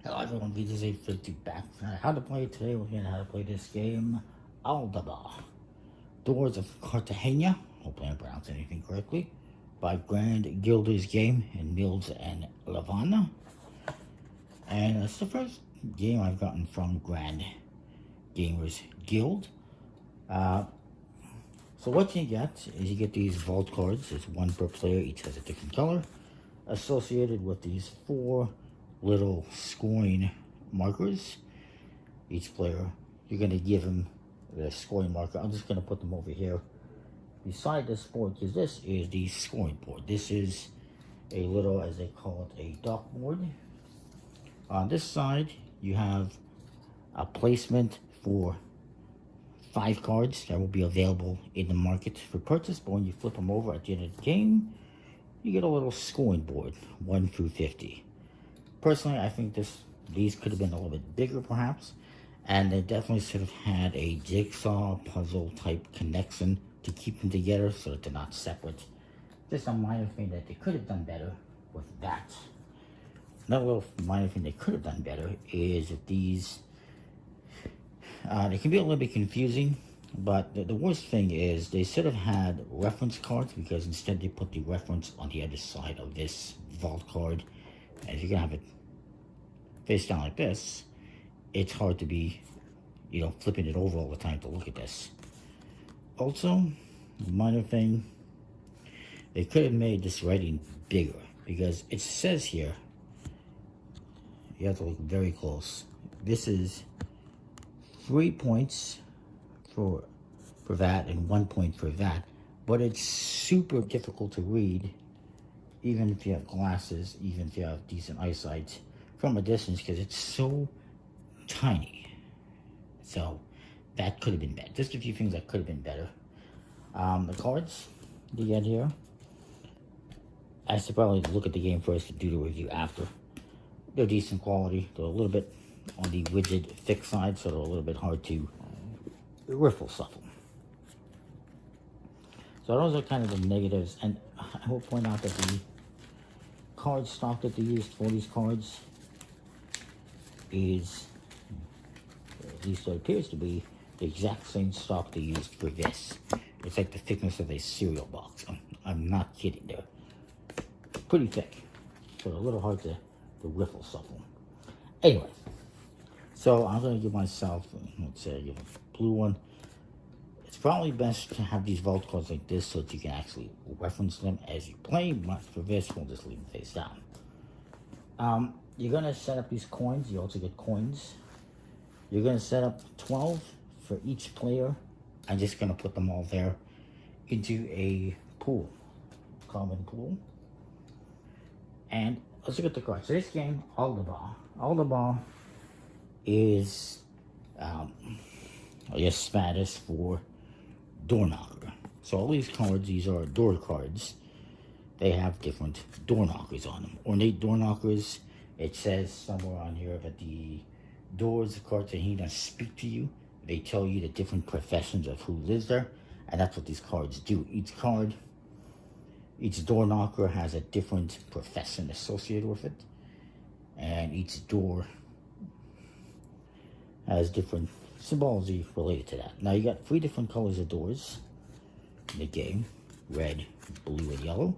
Hello everyone, this is 850 back. How to play today, we're going to how to play this game, Aldabas. Doors of Cartegena, hopefully I pronounced anything correctly, by Grand Gilders Game and Mills and Lavana. And it's the first game I've gotten from Grand Gamers Guild. So what you get is you get these vault cards. There's one per player, each has a different color, associated with these 4 little scoring markers. Each player, you're going to give them the scoring marker. I'm just going to put them over here beside this board, because this is the scoring board. This is a little, as they call it, a dock board. On this side, you have a placement for 5 cards that will be available in the market for purchase, but when you flip them over at the end of the game, you get a little scoring board, 1 through 50. Personally, I think these could have been a little bit bigger, perhaps, and they definitely should have had a jigsaw puzzle type connection to keep them together so that they're not separate. Just a minor thing that they could have done better with that. Another little minor thing they could have done better is that these, they can be a little bit confusing, but the worst thing is they should have had reference cards, because instead they put the reference on the other side of this vault card. And if you're gonna have it face down like this, it's hard to be, flipping it over all the time to look at this. Also, minor thing, they could have made this writing bigger, because it says here, you have to look very close. This is 3 points for that and 1 point for that, but it's super difficult to read, even if you have glasses, even if you have decent eyesight from a distance, because it's so tiny. So that could have been better. Just a few things that could have been better. The cards you get here, I should probably look at the game first to do the review after. They're decent quality. They're a little bit on the rigid, thick side, so they're a little bit hard to riffle shuffle. So those are kind of the negatives, and I will point out that the card stock that they used for these cards is, at least it appears to be, the exact same stock they used for this. It's like the thickness of a cereal box. I'm not kidding. They're pretty thick, so they're a little hard to riffle shuffle. Anyway, so I'm going to give myself, let's say I give a blue one. It's probably best to have these vault cards like this so that you can actually reference them as you play. But for this, we'll just leave them face down. You're going to set up these coins. You also get coins. You're going to set up 12 for each player. I'm just going to put them all there into a pool, common pool. And let's look at the cards. So this game, Aldabas. Aldabas is, I guess, Spanish for door knocker. So all these cards, these are door cards. They have different door knockers on them. Ornate door knockers. It says somewhere on here that the doors of Cartagena speak to you. They tell you the different professions of who lives there, and that's what these cards do. Each card, each door knocker has a different profession associated with it, and each door has different symbology related to that. Now you got 3 different colors of doors in the game: red, blue, and yellow.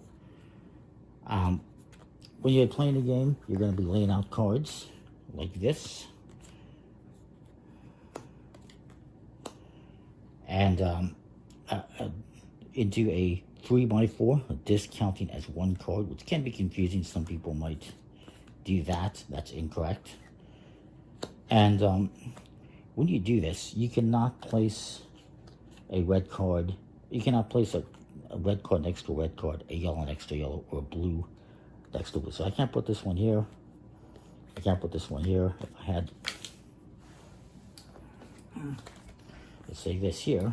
When you're playing the game, you're going to be laying out cards like this, and into a 3x4, discounting as 1 card, which can be confusing. Some people might do that. That's incorrect. And when you do this, you cannot place a red card. You cannot place a red card next to a red card, a yellow next to yellow, or a blue next to blue. So I can't put this one here. I can't put this one here. If I had, let's say this here,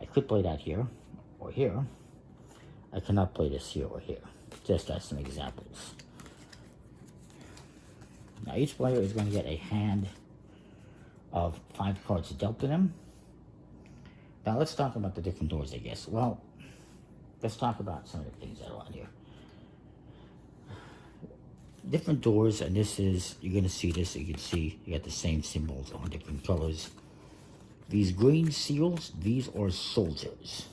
I could play that here or here. I cannot play this here or here. Just as some examples. Now each player is going to get a hand of 5 cards dealt to them. Now let's talk about the different doors, I guess. Well, let's talk about some of the things that are on here. different doors, and this is, you're going to see this, you can see you got the same symbols on different colors. These green seals, these are soldiers.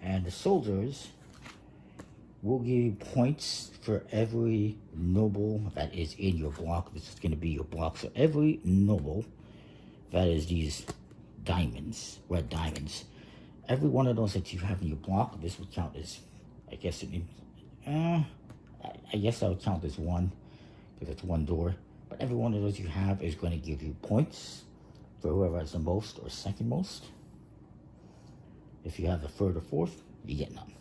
And the soldiers will give you points for every noble that is in your block. This is going to be your block. So every noble that is these diamonds, red diamonds, every one of those that you have in your block, this would count as, I guess, I guess I would count as one, because it's one door. But every one of those you have is going to give you points for whoever has the most or second most. If you have the third or fourth, you get none.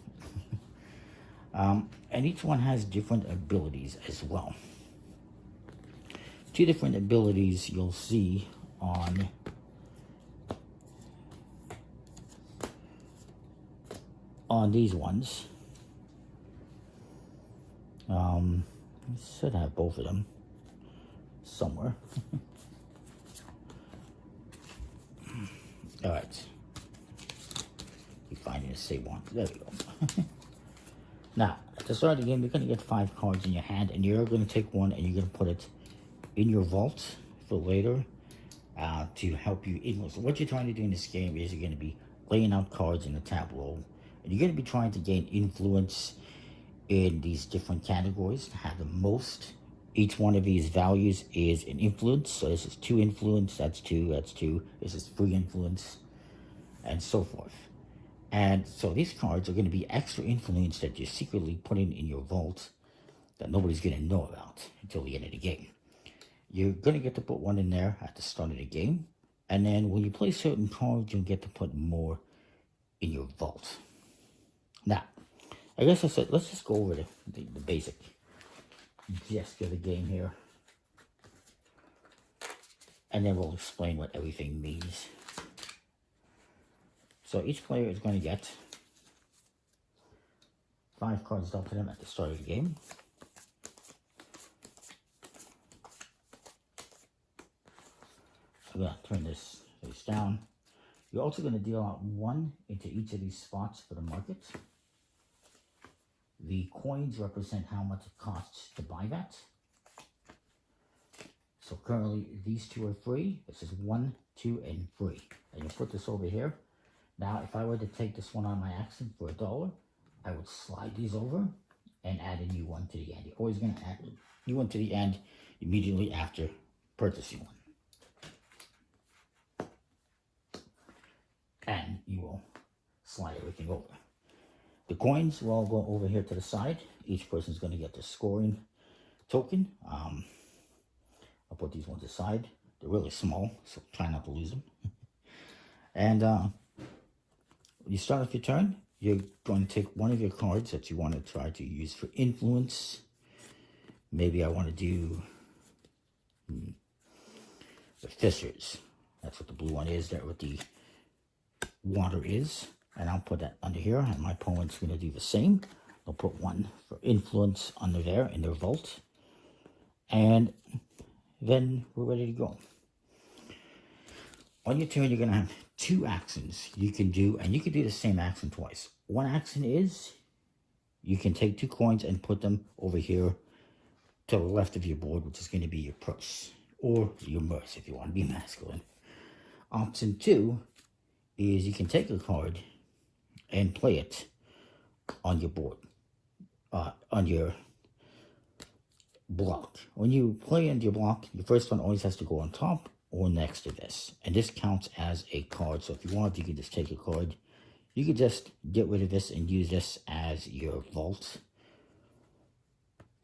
And each one has different abilities as well. Two different abilities you'll see on these ones. I should have both of them somewhere. All right. You find it, say one. There we go. Now, at the start of the game, you're going to get 5 cards in your hand, and you're going to take one and you're going to put it in your vault for later to help you influence. So what you're trying to do in this game is you're going to be laying out cards in a tableau, and you're going to be trying to gain influence in these different categories to have the most. Each one of these values is an influence. So this is 2 influence, that's 2, that's 2, this is 3 influence, and so forth. And so these cards are going to be extra influence that you're secretly putting in your vault that nobody's going to know about until the end of the game. You're going to get to put one in there at the start of the game. And then when you play certain cards, you'll get to put more in your vault. Now, I guess I said, let's just go over the basic gist of the game here. And then we'll explain what everything means. So each player is going to get 5 cards dealt to them at the start of the game. I'm going to turn this face down. You're also going to deal out 1 into each of these spots for the market. The coins represent how much it costs to buy that. So currently these 2 are free. This is 1, 2, and 3. And you put this over here. Now, if I were to take this one on my action for $1, I would slide these over and add a new one to the end. You're always going to add a new one to the end immediately after purchasing one. And you will slide everything over. The coins will all go over here to the side. Each person's going to get the scoring token. I'll put these ones aside. They're really small, so try not to lose them. And you start off your turn, you're going to take one of your cards that you want to try to use for influence. Maybe I want to do the fissures. That's what the blue one is. That's what the water is. And I'll put that under here, and my opponent's going to do the same. I'll put one for influence under there in their vault. And then we're ready to go. On your turn, you're going to have 2 actions you can do, and you can do the same action twice. One action is you can take 2 coins and put them over here to the left of your board, which is going to be your purse or your purse if you want to be masculine. Option 2 is you can take a card and play it on your board, on your block. When you play on your block, your first one always has to go on top or next to this, and this counts as a card. So if you want, you can just take a card. You could just get rid of this and use this as your vault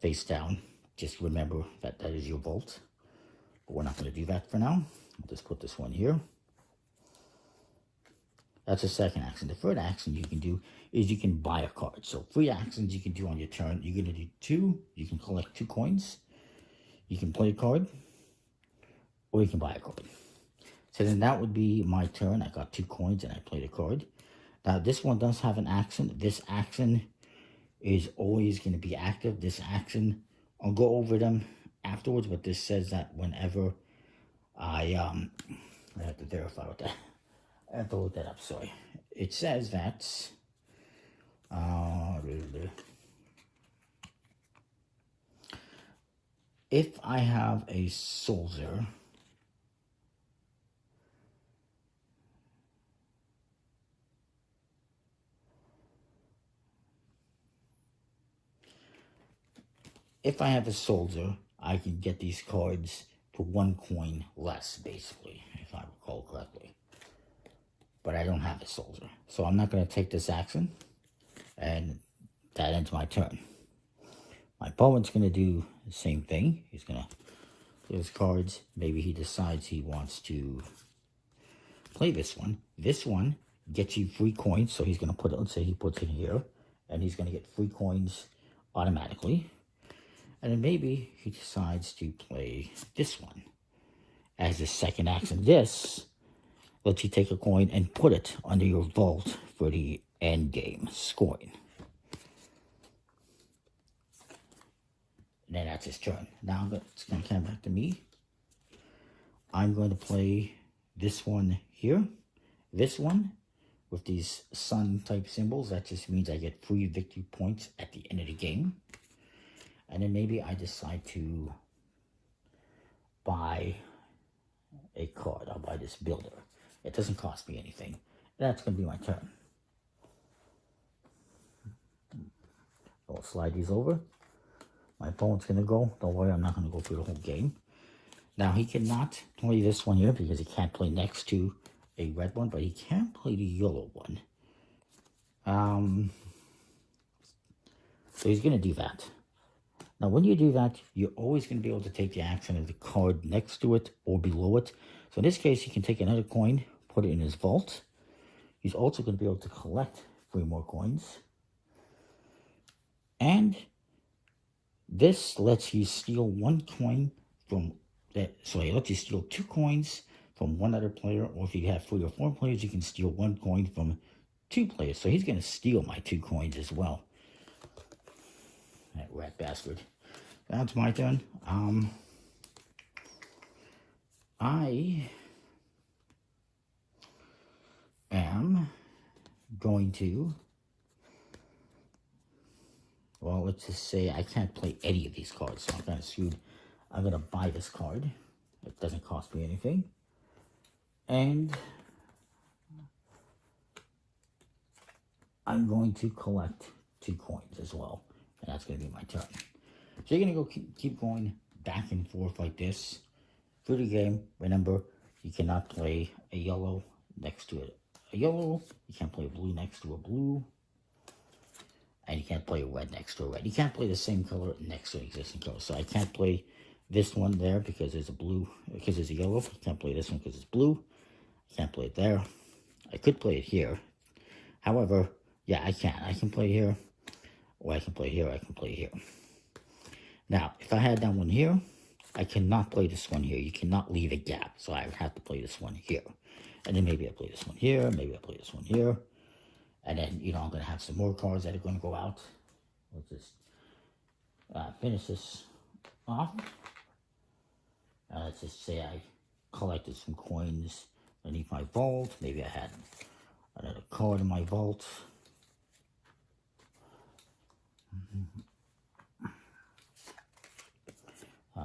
face down. Just remember that that is your vault, but we're not going to do that for now. I'll just put this one here. That's the second action. The third action you can do is you can buy a card. So 3 actions you can do on your turn. You're going to do 2. You can collect 2 coins. You can play a card, or you can buy a card. So then that would be my turn. I got 2 coins and I played a card. Now this one does have an action. This action is always going to be active. This action, I'll go over them afterwards, but this says that whenever I have to verify with that. I have to look that up, sorry. It says that If I have a soldier, I can get these cards for 1 coin less, basically, if I recall correctly. But I don't have a soldier, so I'm not going to take this action, and that ends my turn. My opponent's going to do the same thing. He's going to play his cards. Maybe he decides he wants to play this one. This one gets you free coins, so he's going to put it, let's say he puts it here, and he's going to get free coins automatically. And then maybe he decides to play this one as his second action. This lets you take a coin and put it under your vault for the end game scoring. And then that's his turn. Now it's going to come back to me. I'm going to play this one here. This one with these sun type symbols. That just means I get free victory points at the end of the game. And then maybe I decide to buy a card. I'll buy this builder. It doesn't cost me anything. That's going to be my turn. I'll slide these over. My opponent's going to go. Don't worry, I'm not going to go through the whole game. Now, he cannot play this one here because he can't play next to a red one, but he can play the yellow one. So he's going to do that. Now, when you do that, you're always going to be able to take the action of the card next to it or below it. So in this case, he can take another coin, put it in his vault. He's also going to be able to collect 3 more coins. And this lets you steal 1 coin from that. So it lets you steal 2 coins from one other player, or if you have 3 or 4 players, you can steal 1 coin from 2 players. So he's going to steal my 2 coins as well. That rat bastard. That's my turn. I am going to, well, let's just say I can't play any of these cards, so I'm kind of screwed. I'm going to buy this card. It doesn't cost me anything. And I'm going to collect 2 coins as well. And that's going to be my turn. So you're going to go keep going back and forth like this through the game. Remember, you cannot play a yellow next to a yellow. You can't play a blue next to a blue. And you can't play a red next to a red. You can't play the same color next to an existing color. So I can't play this one there because there's a blue, because there's a yellow. I can't play this one because it's blue. I can't play it there. I could play it here. However, yeah, I can. I can play here. Or I can play here, I can play here. Now, if I had that one here, I cannot play this one here. You cannot leave a gap. So I would have to play this one here. And then maybe I play this one here. Maybe I play this one here. And then, you know, I'm going to have some more cards that are going to go out. Let's just finish this off. Let's just say I collected some coins underneath my vault. Maybe I had another card in my vault.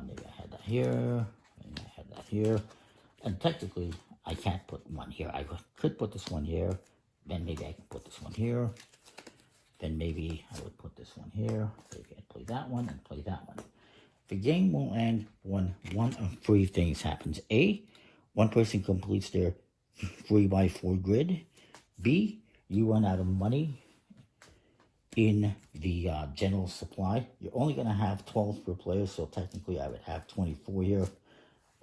Maybe I had that here, maybe I had that here, and technically I can't put one here. I could put this one here, then maybe I can put this one here, then maybe I would put this one here, maybe I'd play that one and play that one. The game will end when one of 3 things happens. A, one person completes their 3x4 grid. B, you run out of money in the general supply. You're only going to have 12 per player, so technically I would have 24 here.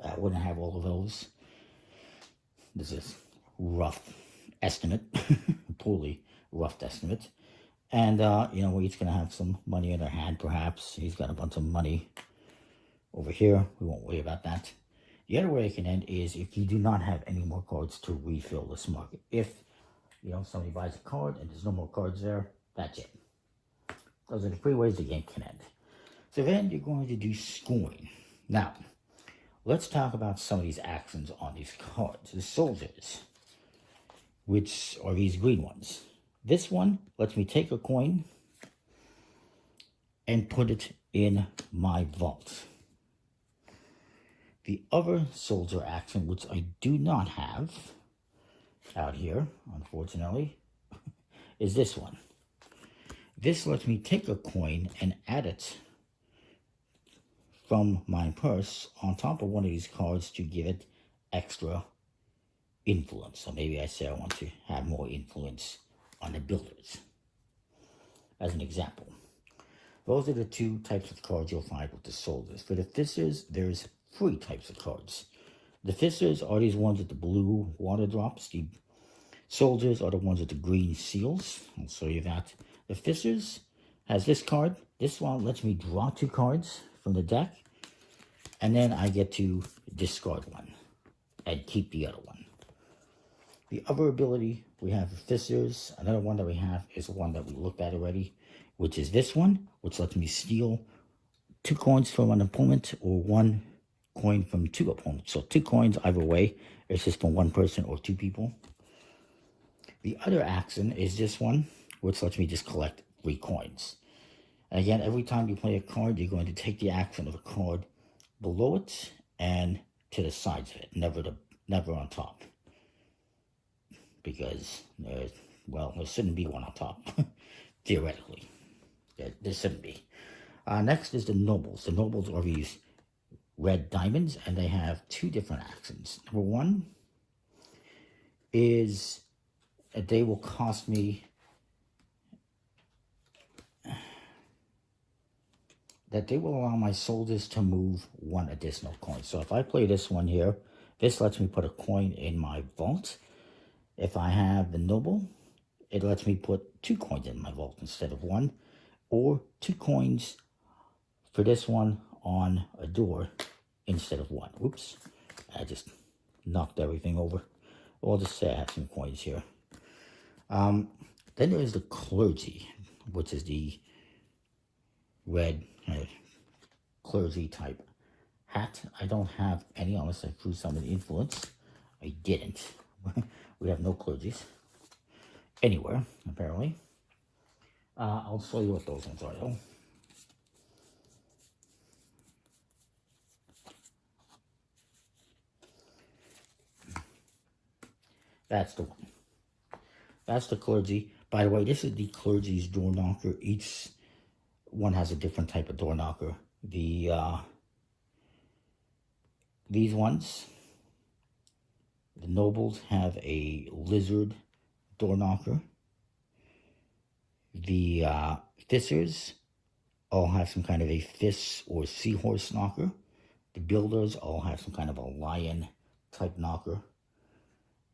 I wouldn't have all of those. This is rough estimate, poorly rough estimate. And, you know, we're each going to have some money in our hand, perhaps. He's got a bunch of money over here. We won't worry about that. The other way it can end is if you do not have any more cards to refill this market. If, you know, somebody buys a card and there's no more cards there, that's it. Those are the 3 ways the game can end. So then you're going to do scoring. Now, let's talk about some of these actions on these cards. The soldiers, which are these green ones. This one lets me take a coin and put it in my vault. The other soldier action, which I do not have out here, unfortunately, is this one. This lets me take a coin and add it from my purse on top of one of these cards to give it extra influence. So maybe I say I want to have more influence on the builders, as an example. Those are the two types of cards you'll find with the soldiers. For the fisters, there's 3 types of cards. The fisters are these ones with the blue water drops. The soldiers are the ones with the green seals. I'll show you that. The fisters has this card. This one lets me draw 2 cards from the deck, and then I get to discard one and keep the other one. The other ability we have for fisters, another one that we have is one that we looked at already, which is this one, which lets me steal 2 coins from an opponent or 1 coin from 2 opponents. So 2 coins either way. It's just from 1 person or 2 people. The other action is this one, which lets me just collect 3 coins. And again, every time you play a card, you're going to take the action of a card below it and to the sides of it, never on top. Because there shouldn't be one on top, theoretically. There shouldn't be. Next is the nobles. The nobles are these red diamonds, and they have 2 different actions. Number 1 is that they will cost me that they will allow my soldiers to move 1 additional coin. So if I play this one here, this lets me put a coin in my vault. If I have the noble, it lets me put 2 coins in my vault instead of 1, or 2 coins for this one on a door instead of 1. Oops, I just knocked everything over. I'll just say I have some coins here. Then there's the clergy, which is the red clergy type hat. I don't have any unless I threw some in influence. I didn't. We have no clergies anywhere, apparently. I'll show you what those ones are, though. That's the one. That's the clergy. By the way, this is the clergy's door knocker. Each one has a different type of door knocker. These ones, the nobles, have a lizard door knocker. The fisters all have some kind of a fish or seahorse knocker. The builders all have some kind of a lion type knocker.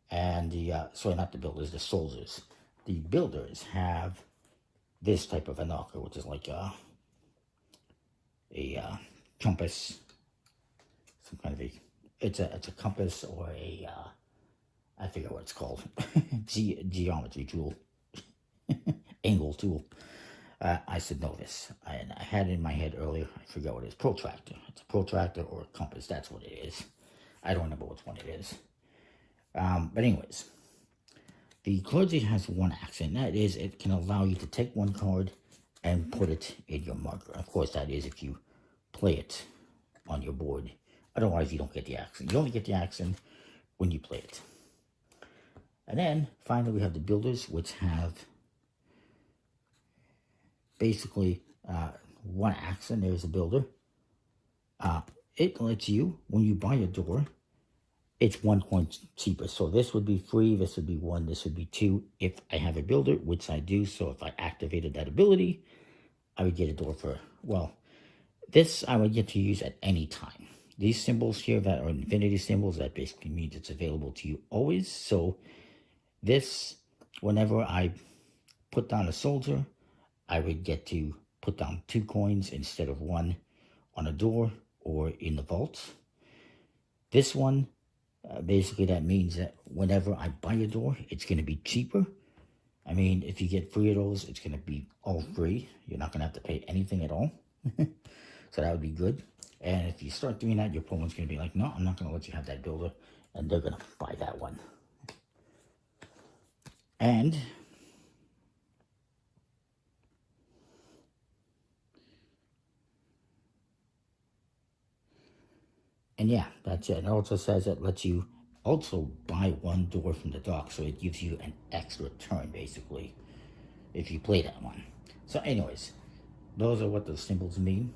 And sorry, not the builders, the soldiers. The builders have this type of a knocker, which is like a compass, some kind of it's a compass or a I forget what it's called, geometry tool, angle tool. I should know this. I had it in my head earlier. I forget what it is. Protractor. It's a protractor or a compass. That's what it is. I don't remember which one it is. But anyways, the clergy has 1 action. That is, it can allow you to take 1 card and put it in your marker. Of course, that is if you play it on your board. Otherwise, you don't get the action. You only get the action when you play it. And then, finally, we have the builders, which have basically 1 action. There's a builder. It lets you, when you buy a door, it's 1 coin cheaper. So this would be free, this would be 1, this would be 2 if I have a builder, which I do. So if I activated that ability, I would get a door for, well, this I would get to use at any time. These symbols here that are infinity symbols, that basically means it's available to you always. So this, whenever I put down a soldier, I would get to put down 2 coins instead of 1 on a door or in the vault. This one, basically that means that whenever I buy a door, it's going to be cheaper. I mean, if you get 3 of those, it's going to be all free. You're not going to have to pay anything at all. So that would be good. And if you start doing that, your opponent's going to be like, no, I'm not going to let you have that builder. And they're going to buy that one. And And yeah, that's it. It also says it lets you also buy one door from the dock, so it gives you an extra turn, basically, if you play that one. So anyways, those are what those symbols mean.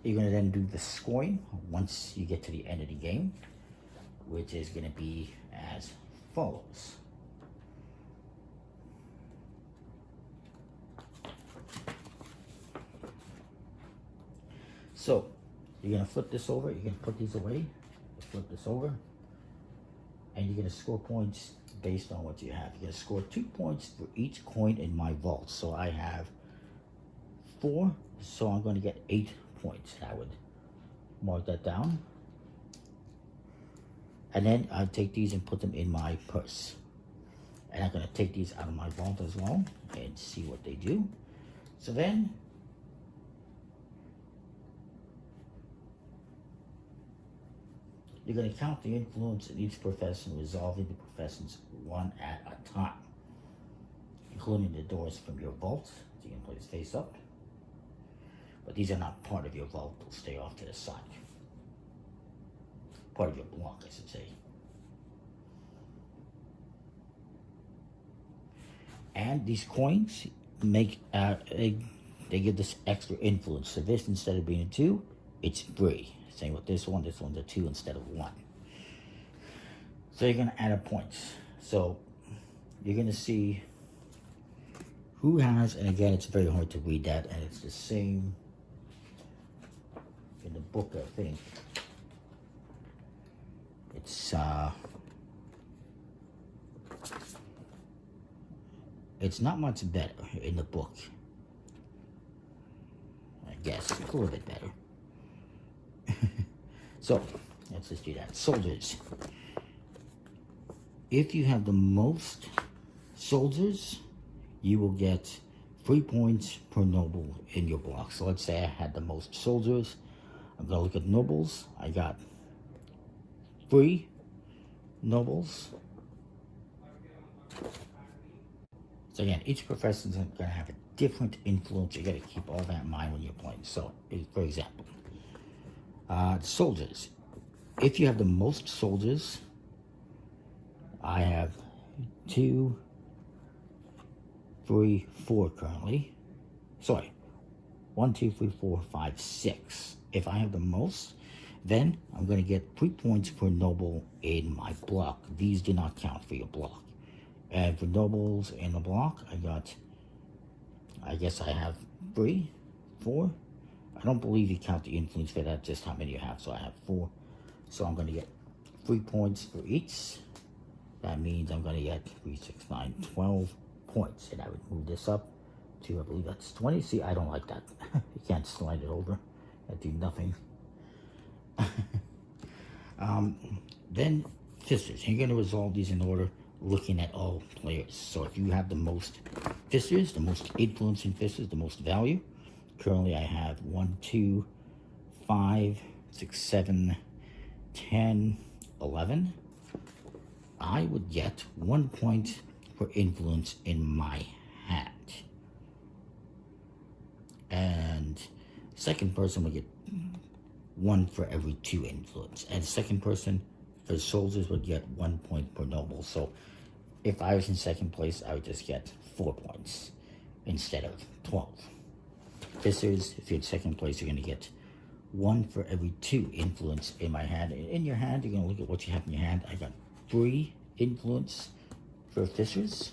You're going to then do the scoring once you get to the end of the game, which is going to be as follows. So, you're going to flip this over, you're going to put these away, flip this over, and you're going to score points based on what you have. You're going to score 2 points for each coin in my vault. So I have 4, so I'm going to get 8 points. I would mark that down. And then I take these and put them in my purse. And I'm going to take these out of my vault as well and see what they do. So then, you're going to count the influence in each profession, resolving the professions one at a time, including the doors from your vault. So you can place face up. But these are not part of your vault. They'll stay off to the side. Part of your block, I should say. And these coins make they give this extra influence. So this, instead of being a 2, it's 3. Same with this one's a 2 instead of 1. So you're going to add up points. So you're going to see who has, and again, it's very hard to read that, and it's the same in the book, I think. It's not much better in the book. I guess it's a little bit better. So, let's just do that. Soldiers. If you have the most soldiers, you will get 3 points per noble in your block. So let's say I had the most soldiers. I'm going to look at nobles. I got 3 nobles. So again, each profession is going to have a different influence. You got to keep all that in mind when you're playing. So, for example, soldiers. If you have the most soldiers, I have 2, 3, 4 currently. Sorry, 1, 2, 3, 4, 5, 6. If I have the most, then I'm going to get 3 points per noble in my block. These do not count for your block. And for nobles in the block, I guess I have 3, 4. I don't believe you count the influence for that, just how many you have. So I have 4. So I'm going to get 3 points for each. That means I'm going to get 3, 6, 9, 12 points. And I would move this up to, I believe that's 20. See, I don't like that. You can't slide it over. I do nothing. Then fisters. You're going to resolve these in order, looking at all players. So if you have the most fisters, the most influence in fisters, the most value. Currently I have 1, 2, 5, 6, 7, 10, 11. I would get 1 point for influence in my hand. And second person would get 1 for every 2 influence. And second person for soldiers would get 1 point per noble. So if I was in second place, I would just get 4 points instead of 12. Fisters, if you're in second place, you're going to get 1 for every 2 influence in my hand. In your hand, you're going to look at what you have in your hand. I got 3 influence for fisters.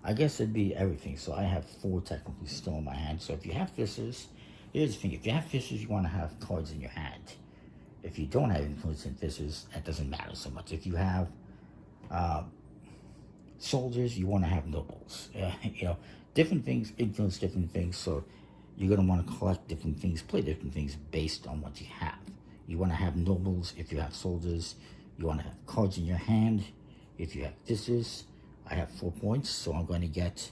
I guess it'd be everything. So I have 4 technically still in my hand. So if you have fisters, here's the thing. If you have fisters, you want to have cards in your hand. If you don't have influence in fisters, that doesn't matter so much. If you have soldiers, you want to have nobles. You know, different things influence different things. So you're going to want to collect different things, play different things based on what you have. You want to have nobles if you have soldiers. You want to have cards in your hand if you have fisters. I have 4 points, so I'm going to get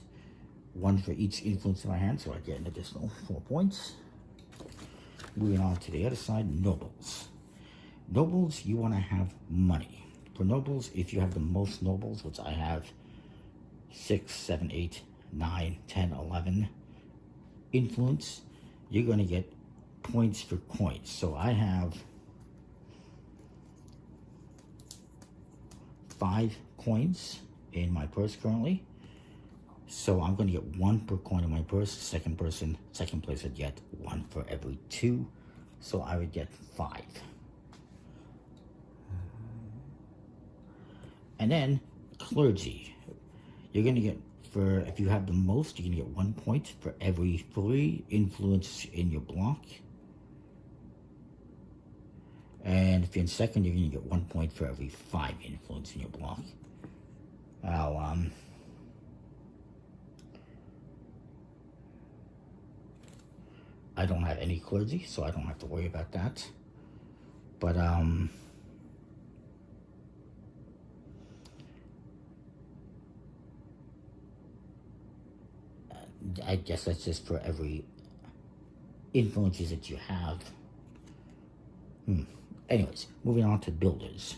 1 for each influence in my hand, so I get an additional 4 points. Moving on to the other side, nobles. Nobles, you want to have money. For nobles, if you have the most nobles, which I have 6, 7, 8, 9, 10, 11, influence, you're going to get points for coins. So I have 5 coins in my purse currently. So I'm going to get 1 per coin in my purse. Second place would get 1 for every 2. So I would get 5. And then clergy. You're going to get, if you have the most, you're going to get 1 point for every 3 influence in your block. And if you're in second, you're going to get 1 point for every 5 influence in your block. Now, I don't have any clergy, so I don't have to worry about that. But, I guess that's just for every influences that you have. Anyways, moving on to builders.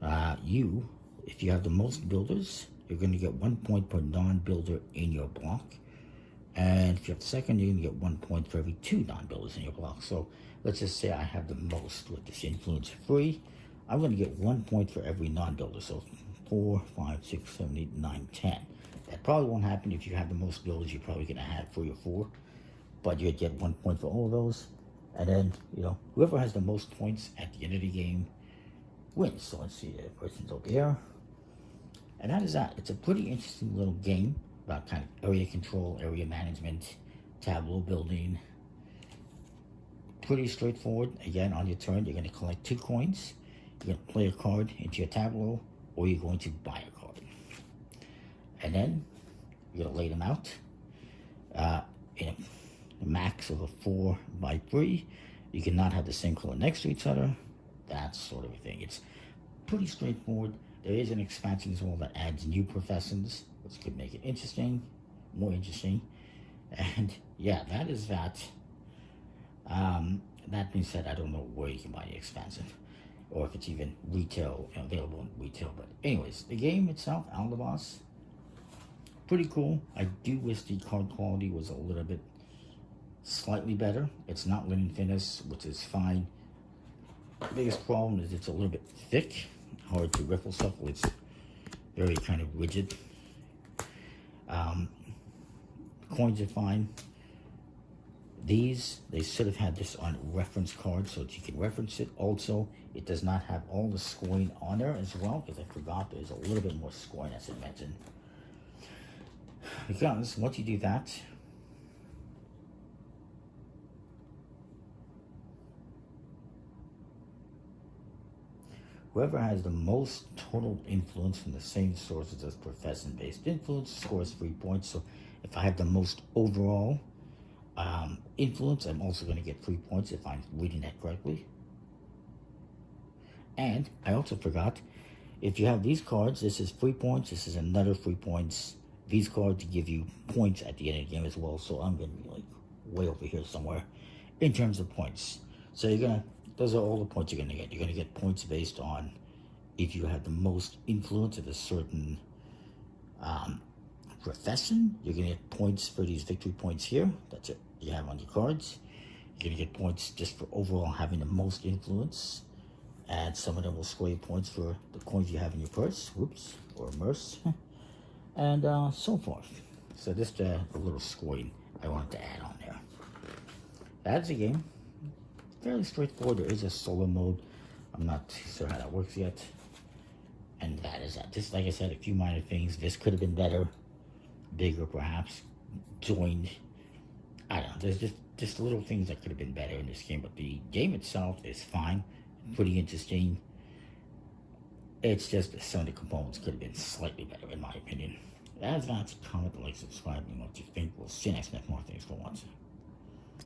If you have the most builders, you're going to get 1 point per non-builder in your block. And if you have second, you're going to get 1 point for every 2 non-builders in your block. So let's just say I have the most with this influence free. I'm going to get 1 point for every non-builder. So 4, 5, 6, 7, 8, 9, 10. That probably won't happen. If you have the most builders, you're probably going to have 3 or 4. But you'd get 1 point for all of those. And then, whoever has the most points at the end of the game wins. So let's see, the person's over here. And that is that. It's a pretty interesting little game about kind of area control, area management, tableau building. Pretty straightforward. Again, on your turn, you're going to collect 2 coins. You're going to play a card into your tableau, or you're going to buy a card. And then you're going to lay them out in a max of a 4 by 3. You cannot have the same color next to each other. That sort of a thing. It's pretty straightforward. There is an expansion as well that adds new professions, which could make it interesting, more interesting. And yeah, that is that. That being said, I don't know where you can buy the expansion, or if it's even retail, available in retail. But anyways, the game itself, Aldabas, pretty cool. I do wish the card quality was a little bit slightly better. It's not linen finish, which is fine. The biggest problem is it's a little bit thick, hard to riffle stuff. It's very kind of rigid. Coins are fine. They should have had this on reference cards so that you can reference it. Also, it does not have all the scoring on there as well, because I forgot there's a little bit more scoring, as I mentioned. Because once you do that, whoever has the most total influence from the same sources as profession-based influence scores 3 points. So if I have the most overall influence, I'm also going to get 3 points if I'm reading that correctly. And I also forgot, if you have these cards, this is 3 points, this is another 3 points. These cards give you points at the end of the game as well. So I'm going to be like way over here somewhere in terms of points. So those are all the points you're going to get. You're going to get points based on if you have the most influence of a certain profession. You're going to get points for these victory points here. That's it. You have on your cards. You're going to get points just for overall having the most influence. And some of them will score you points for the coins you have in your purse. Whoops. Or merce. And so forth. So just a little scoring I wanted to add on there. That's the game. Fairly straightforward. There is a solo mode. I'm not sure how that works yet. And that is that. Just like I said, a few minor things. This could have been better, bigger perhaps, joined. I don't know. There's just little things that could have been better in this game. But the game itself is fine. Pretty interesting. It's just some of the components could have been slightly better in my opinion. As that, comment, like, subscribe, and what you think. We'll see you next time. More things for watching.